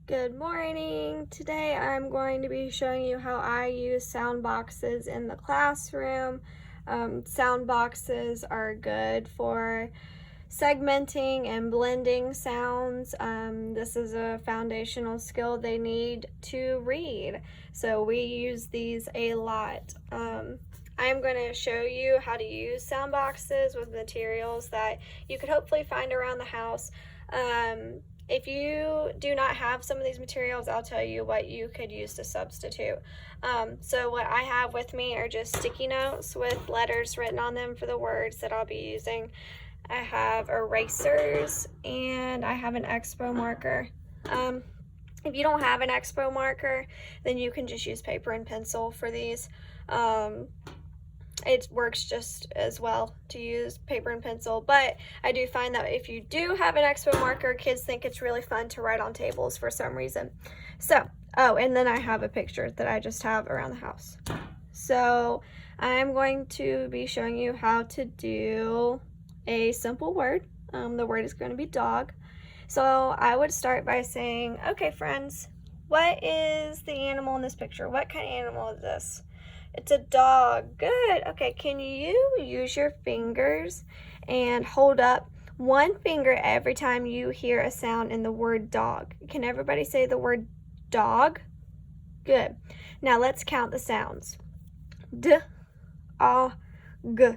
Good morning. Today I'm going to be showing you how I use sound boxes in the classroom. Sound boxes are good for segmenting and blending sounds. This is a foundational skill they need to read, so we use these a lot. I'm going to show you how to use sound boxes with materials that you could hopefully find around the house. If you do not have some of these materials, I'll tell you what you could use to substitute. So what I have with me are just sticky notes with letters written on them for the words that I'll be using. I have erasers and I have an expo marker. If you don't have an expo marker, then you can just use paper and pencil for these. It works just as well to use paper and pencil, but I do find that if you do have an expo marker, kids think it's really fun to write on tables for some reason. So, oh, and then I have a picture that I just have around the house. So I'm going to be showing you how to do a simple word. The word is going to be dog. So I would start by saying, okay, friends, what is the animal in this picture? What kind of animal is this? It's a dog. Good. Okay, can you use your fingers and hold up one finger every time you hear a sound in the word dog? Can everybody say the word dog? Good. Now let's count the sounds. D, A, G.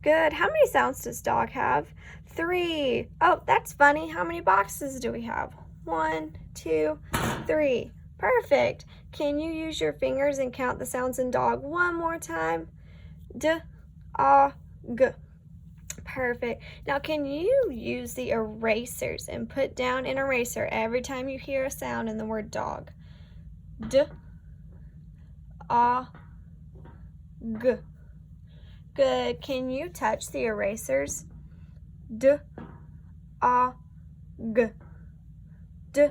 Good. How many sounds does dog have? 3. Oh, that's funny. How many boxes do we have? 1, 2, 3. Perfect. Can you use your fingers and count the sounds in dog one more time? D, A, G. Perfect. Now can you use the erasers and put down an eraser every time you hear a sound in the word dog? D, A, G. Good. Can you touch the erasers? D, A, G. D,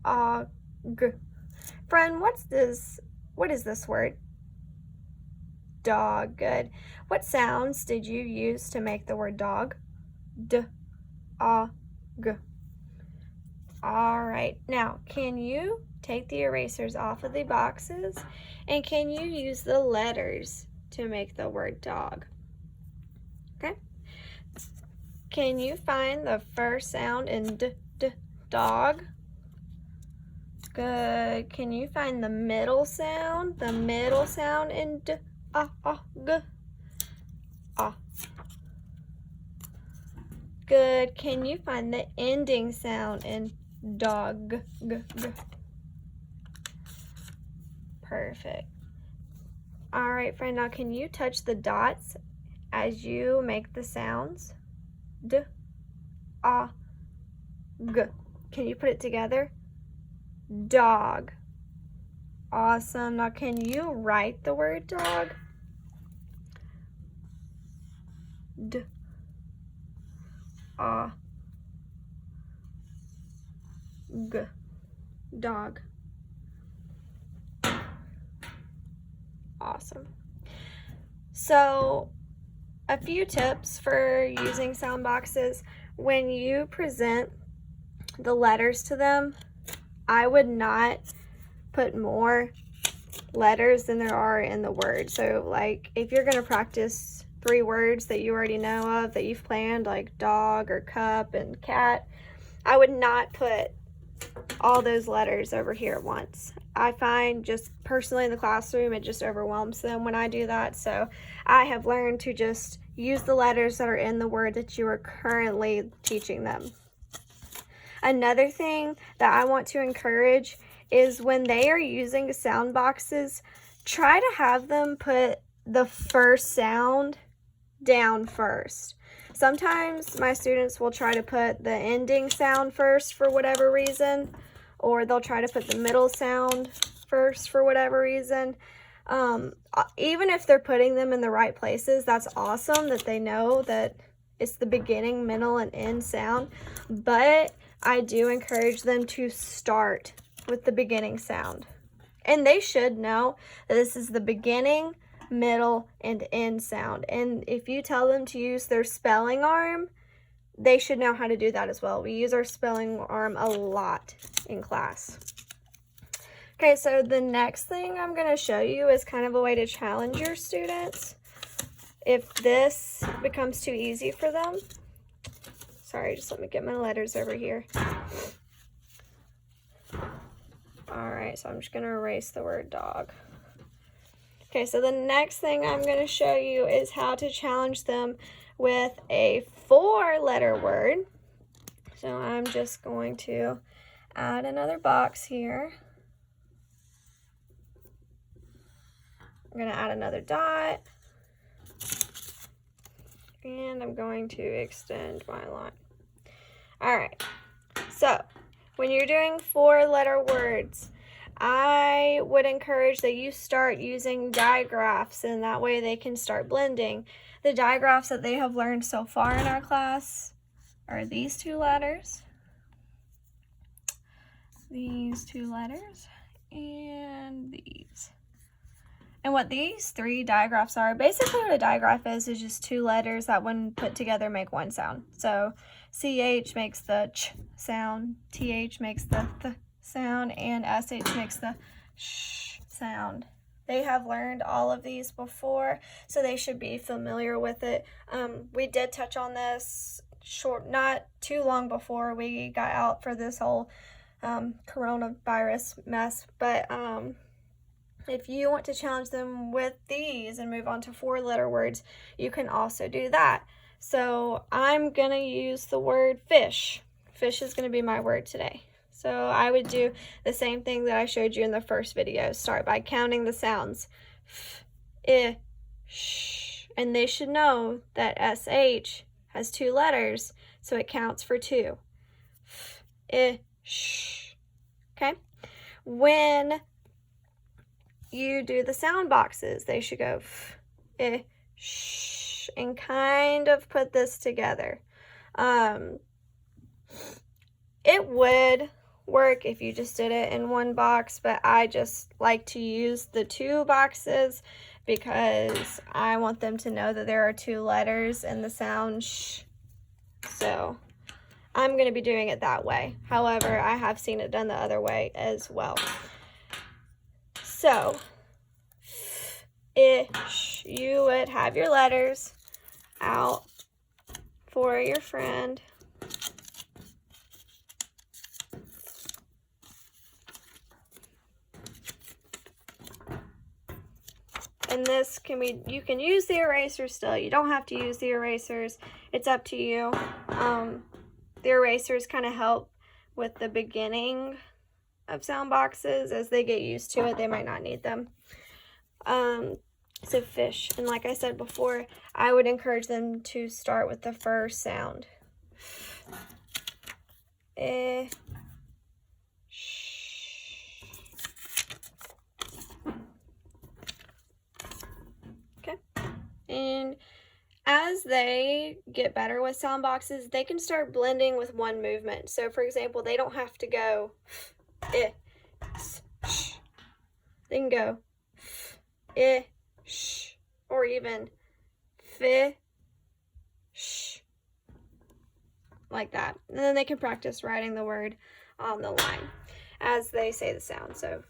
A, G. Friend, what is this word? Dog. Good. What sounds did you use to make the word dog? D, A, G. All right. Now, can you take the erasers off of the boxes and can you use the letters to make the word dog? Okay. Can you find the first sound in dog? Good. Can you find the middle sound? The middle sound in d, a, g, a. Good. Can you find the ending sound in dog? G, g. Perfect. All right, friend. Now, can you touch the dots as you make the sounds? D, A, G. Can you put it together? Dog. Awesome. Now can you write the word dog? D, A, G. Dog. Awesome. So a few tips for using sound boxes. When you present the letters to them, I would not put more letters than there are in the word. So like if you're going to practice 3 words that you already know of that you've planned, like dog or cup and cat, I would not put all those letters over here at once. I find just personally in the classroom it just overwhelms them when I do that. So I have learned to just use the letters that are in the word that you are currently teaching them. Another thing that I want to encourage is when they are using sound boxes, try to have them put the first sound down first. Sometimes my students will try to put the ending sound first for whatever reason, or they'll try to put the middle sound first for whatever reason. Even if they're putting them in the right places, that's awesome that they know that it's the beginning, middle, and end sound, but I do encourage them to start with the beginning sound. And they should know that this is the beginning, middle, and end sound. And if you tell them to use their spelling arm, they should know how to do that as well. We use our spelling arm a lot in class. Okay, so the next thing I'm going to show you is kind of a way to challenge your students if this becomes too easy for them. Sorry, just let me get my letters over here. Alright, so I'm just going to erase the word dog. Okay, so the next thing I'm going to show you is how to challenge them with a 4-letter word. So I'm just going to add another box here. I'm going to add another dot. And I'm going to extend my line. Alright, so when you're doing 4-letter words, I would encourage that you start using digraphs, and that way they can start blending. The digraphs that they have learned so far in our class are these 2 letters, these 2 letters, and these. And what these 3 digraphs are, basically what a digraph is just 2 letters that when put together make one sound. So CH makes the ch sound, TH makes the th sound, and SH makes the sh sound. They have learned all of these before, so they should be familiar with it. We did touch on this not too long before we got out for this whole coronavirus mess, but if you want to challenge them with these and move on to 4-letter words, you can also do that. So I'm going to use the word fish. Fish is going to be my word today. So I would do the same thing that I showed you in the first video. Start by counting the sounds. F, I, sh. And they should know that SH has 2 letters, so it counts for 2. F, I, sh. Okay? When you do the sound boxes, they should go f, I, sh, and kind of put this together. It would work if you just did it in one box, but I just like to use the 2 boxes because I want them to know that there are 2 letters in the sound sh. So I'm going to be doing it that way. However, I have seen it done the other way as well. So ish, you would have your letters out for your friend. And this can be, you can use the eraser still. You don't have to use the erasers. It's up to you. The erasers kind of help with the beginning of sound boxes. As they get used to it, they might not need them. So fish. And like I said before, I would encourage them to start with the first sound. Okay. And as they get better with sound boxes, they can start blending with one movement. So for example, they don't have to go they can go sh, or even fish, like that. And then they can practice writing the word on the line as they say the sound. So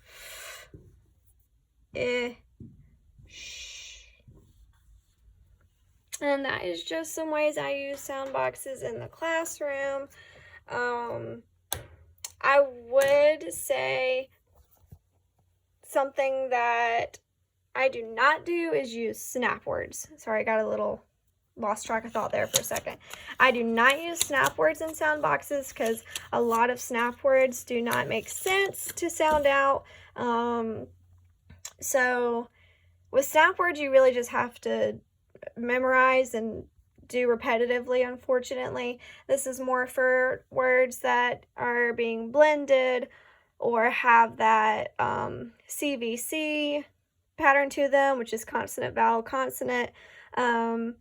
and that is just some ways I use sound boxes in the classroom. I would say something that I do not do is use snap words. Sorry, I got a little lost track of thought there for a second. I do not use snap words in sound boxes because a lot of snap words do not make sense to sound out. So with snap words, you really just have to memorize and do repetitively, unfortunately. This is more for words that are being blended or have that CVC pattern to them, which is consonant, vowel, consonant. And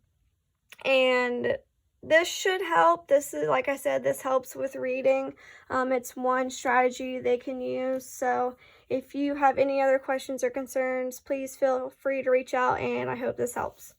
this should help. This is, like I said, this helps with reading. It's one strategy they can use. So if you have any other questions or concerns, please feel free to reach out, and I hope this helps.